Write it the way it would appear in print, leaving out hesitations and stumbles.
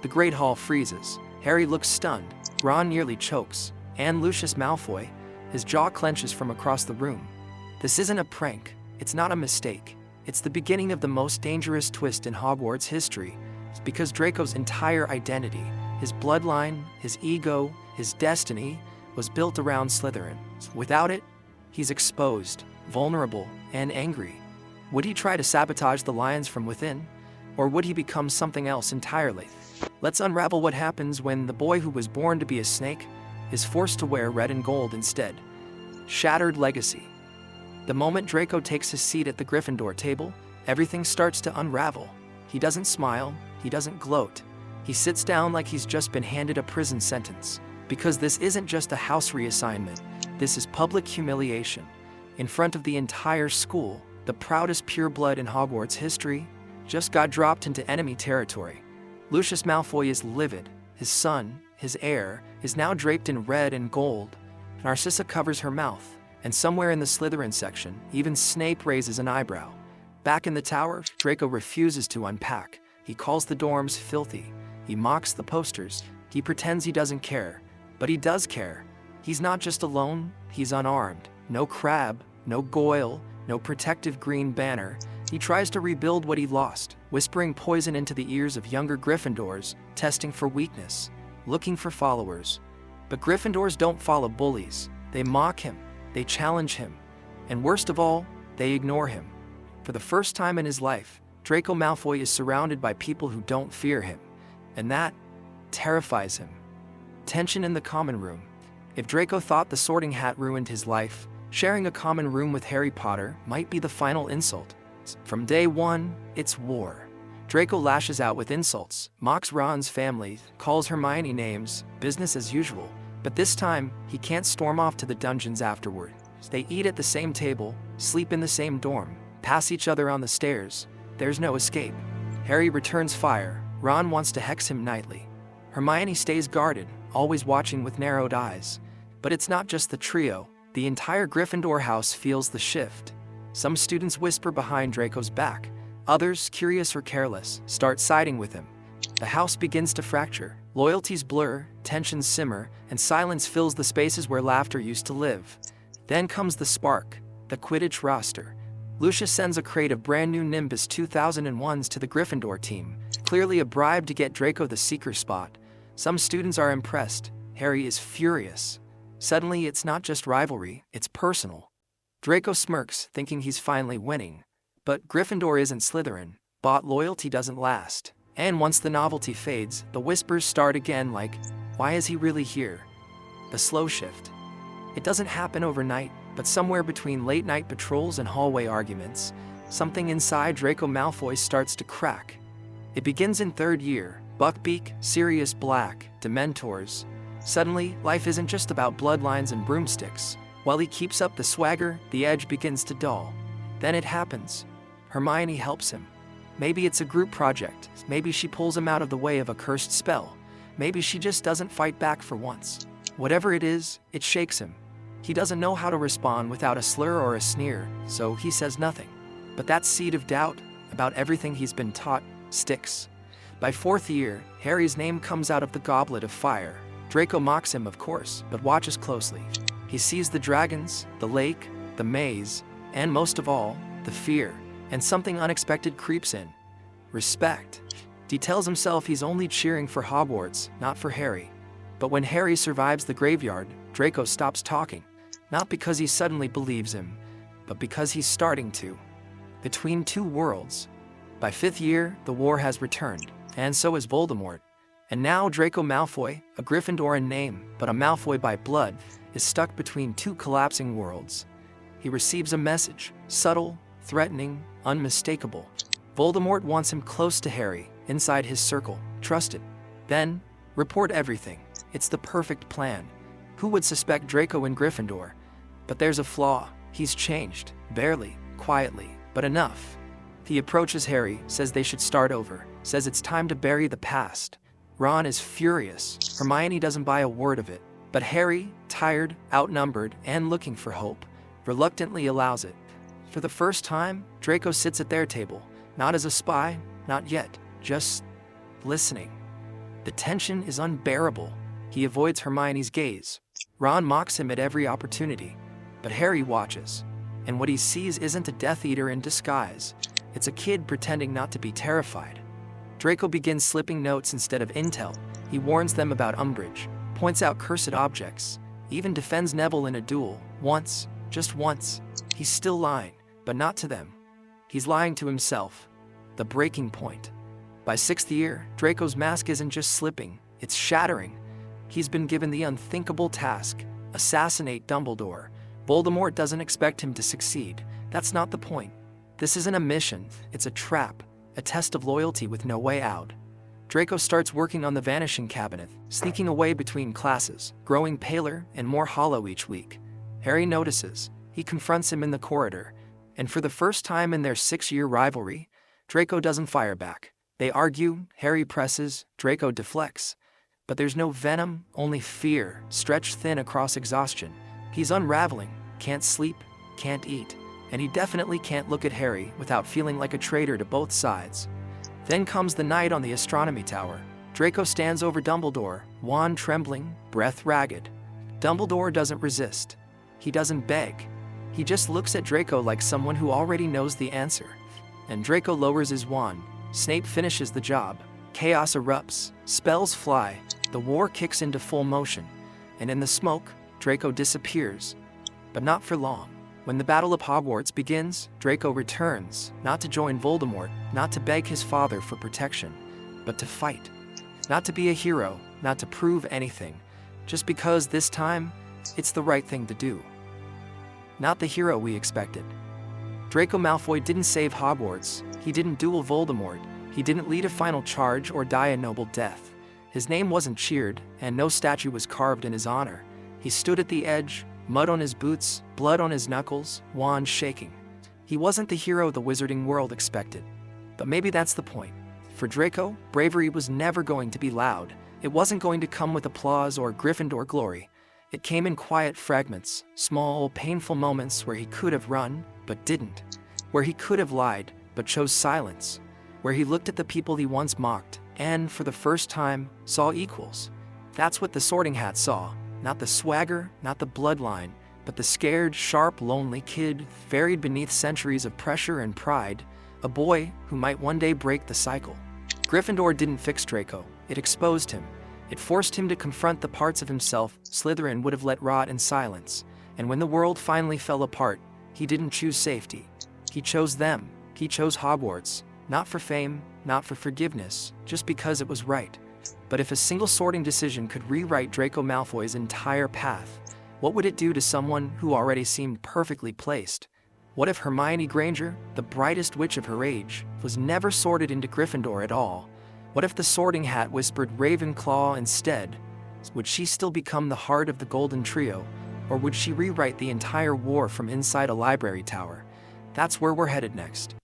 The Great Hall freezes. Harry looks stunned. Ron nearly chokes. And Lucius Malfoy, his jaw clenches from across the room. This isn't a prank. It's not a mistake. It's the beginning of the most dangerous twist in Hogwarts history. It's because Draco's entire identity, his bloodline, his ego, his destiny, was built around Slytherin. Without it, he's exposed, vulnerable, and angry. Would he try to sabotage the lions from within? Or would he become something else entirely? Let's unravel what happens when the boy who was born to be a snake is forced to wear red and gold instead. Shattered legacy. The moment Draco takes his seat at the Gryffindor table, everything starts to unravel. He doesn't smile, he doesn't gloat. He sits down like he's just been handed a prison sentence. Because this isn't just a house reassignment, this is public humiliation. In front of the entire school, the proudest pureblood in Hogwarts history just got dropped into enemy territory. Lucius Malfoy is livid. His son, his heir, is now draped in red and gold. Narcissa covers her mouth, and somewhere in the Slytherin section, even Snape raises an eyebrow. Back in the tower, Draco refuses to unpack. He calls the dorms filthy. He mocks the posters. He pretends he doesn't care. But he does care. He's not just alone, he's unarmed. No crab, no Goyle, no protective green banner. He tries to rebuild what he lost, whispering poison into the ears of younger Gryffindors, testing for weakness, looking for followers. But Gryffindors don't follow bullies. They mock him, they challenge him, and worst of all, they ignore him. For the first time in his life, Draco Malfoy is surrounded by people who don't fear him, and that terrifies him. Tension in the common room. If Draco thought the Sorting Hat ruined his life, sharing a common room with Harry Potter might be the final insult. From day one, it's war. Draco lashes out with insults, mocks Ron's family, calls Hermione names, business as usual. But this time, he can't storm off to the dungeons afterward. They eat at the same table, sleep in the same dorm, pass each other on the stairs. There's no escape. Harry returns fire. Ron wants to hex him nightly. Hermione stays guarded, always watching with narrowed eyes. But it's not just the trio. The entire Gryffindor house feels the shift. Some students whisper behind Draco's back. Others, curious or careless, start siding with him. The house begins to fracture. Loyalties blur, tensions simmer, and silence fills the spaces where laughter used to live. Then comes the spark, the Quidditch roster. Lucius sends a crate of brand new Nimbus 2001s to the Gryffindor team, clearly a bribe to get Draco the seeker spot. Some students are impressed. Harry is furious. Suddenly, it's not just rivalry, it's personal. Draco smirks, thinking he's finally winning. But Gryffindor isn't Slytherin. Bought loyalty doesn't last. And once the novelty fades, the whispers start again like, why is he really here? The slow shift. It doesn't happen overnight, but somewhere between late-night patrols and hallway arguments, something inside Draco Malfoy starts to crack. It begins in third year. Buckbeak, Sirius Black, Dementors. Suddenly, life isn't just about bloodlines and broomsticks. While he keeps up the swagger, the edge begins to dull. Then it happens. Hermione helps him. Maybe it's a group project. Maybe she pulls him out of the way of a cursed spell. Maybe she just doesn't fight back for once. Whatever it is, it shakes him. He doesn't know how to respond without a slur or a sneer, so he says nothing. But that seed of doubt, about everything he's been taught, sticks. By fourth year, Harry's name comes out of the goblet of fire. Draco mocks him, of course, but watches closely. He sees the dragons, the lake, the maze, and most of all, the fear. And something unexpected creeps in. Respect. He tells himself he's only cheering for Hogwarts, not for Harry. But when Harry survives the graveyard, Draco stops talking. Not because he suddenly believes him, but because he's starting to. Between two worlds. By fifth year, the war has returned, and so has Voldemort. And now Draco Malfoy, a Gryffindor in name, but a Malfoy by blood, is stuck between two collapsing worlds. He receives a message, subtle, threatening, unmistakable. Voldemort wants him close to Harry, inside his circle, trusted. Then, report everything. It's the perfect plan. Who would suspect Draco in Gryffindor? But there's a flaw. He's changed, barely, quietly, but enough. He approaches Harry, says they should start over, says it's time to bury the past. Ron is furious. Hermione doesn't buy a word of it. But Harry, tired, outnumbered, and looking for hope, reluctantly allows it. For the first time, Draco sits at their table, not as a spy, not yet, just listening. The tension is unbearable. He avoids Hermione's gaze. Ron mocks him at every opportunity, but Harry watches. And what he sees isn't a Death Eater in disguise. It's a kid pretending not to be terrified. Draco begins slipping notes instead of intel. He warns them about Umbridge, points out cursed objects, even defends Neville in a duel. Once, just once. He's still lying, but not to them. He's lying to himself. The breaking point. By 6th year, Draco's mask isn't just slipping, it's shattering. He's been given the unthinkable task: assassinate Dumbledore. Voldemort doesn't expect him to succeed. That's not the point. This isn't a mission, it's a trap, a test of loyalty with no way out. Draco starts working on the Vanishing Cabinet, sneaking away between classes, growing paler and more hollow each week. Harry notices. He confronts him in the corridor, and for the first time in their 6-year rivalry, Draco doesn't fire back. They argue, Harry presses, Draco deflects. But there's no venom, only fear, stretched thin across exhaustion. He's unraveling, can't sleep, can't eat, and he definitely can't look at Harry without feeling like a traitor to both sides. Then comes the night on the astronomy tower. Draco stands over Dumbledore, wand trembling, breath ragged. Dumbledore doesn't resist. He doesn't beg. He just looks at Draco like someone who already knows the answer. And Draco lowers his wand. Snape finishes the job. Chaos erupts, spells fly, the war kicks into full motion, and in the smoke, Draco disappears. But not for long. When the Battle of Hogwarts begins, Draco returns, not to join Voldemort, not to beg his father for protection, but to fight. Not to be a hero, not to prove anything, just because this time, it's the right thing to do. Not the hero we expected. Draco Malfoy didn't save Hogwarts, he didn't duel Voldemort, he didn't lead a final charge or die a noble death. His name wasn't cheered, and no statue was carved in his honor. He stood at the edge, mud on his boots, blood on his knuckles, wand shaking. He wasn't the hero the wizarding world expected. But maybe that's the point. For Draco, bravery was never going to be loud. It wasn't going to come with applause or Gryffindor glory. It came in quiet fragments, small, painful moments where he could have run, but didn't. Where he could have lied, but chose silence. Where he looked at the people he once mocked, and, for the first time, saw equals. That's what the Sorting Hat saw. Not the swagger, not the bloodline, but the scared, sharp, lonely kid, buried beneath centuries of pressure and pride, a boy who might one day break the cycle. Gryffindor didn't fix Draco, it exposed him. It forced him to confront the parts of himself Slytherin would have let rot in silence. And when the world finally fell apart, he didn't choose safety. He chose them. He chose Hogwarts. Not for fame, not for forgiveness, just because it was right. But if a single sorting decision could rewrite Draco Malfoy's entire path, what would it do to someone who already seemed perfectly placed? What if Hermione Granger, the brightest witch of her age, was never sorted into Gryffindor at all? What if the Sorting Hat whispered Ravenclaw instead? Would she still become the heart of the Golden Trio, or would she rewrite the entire war from inside a library tower? That's where we're headed next.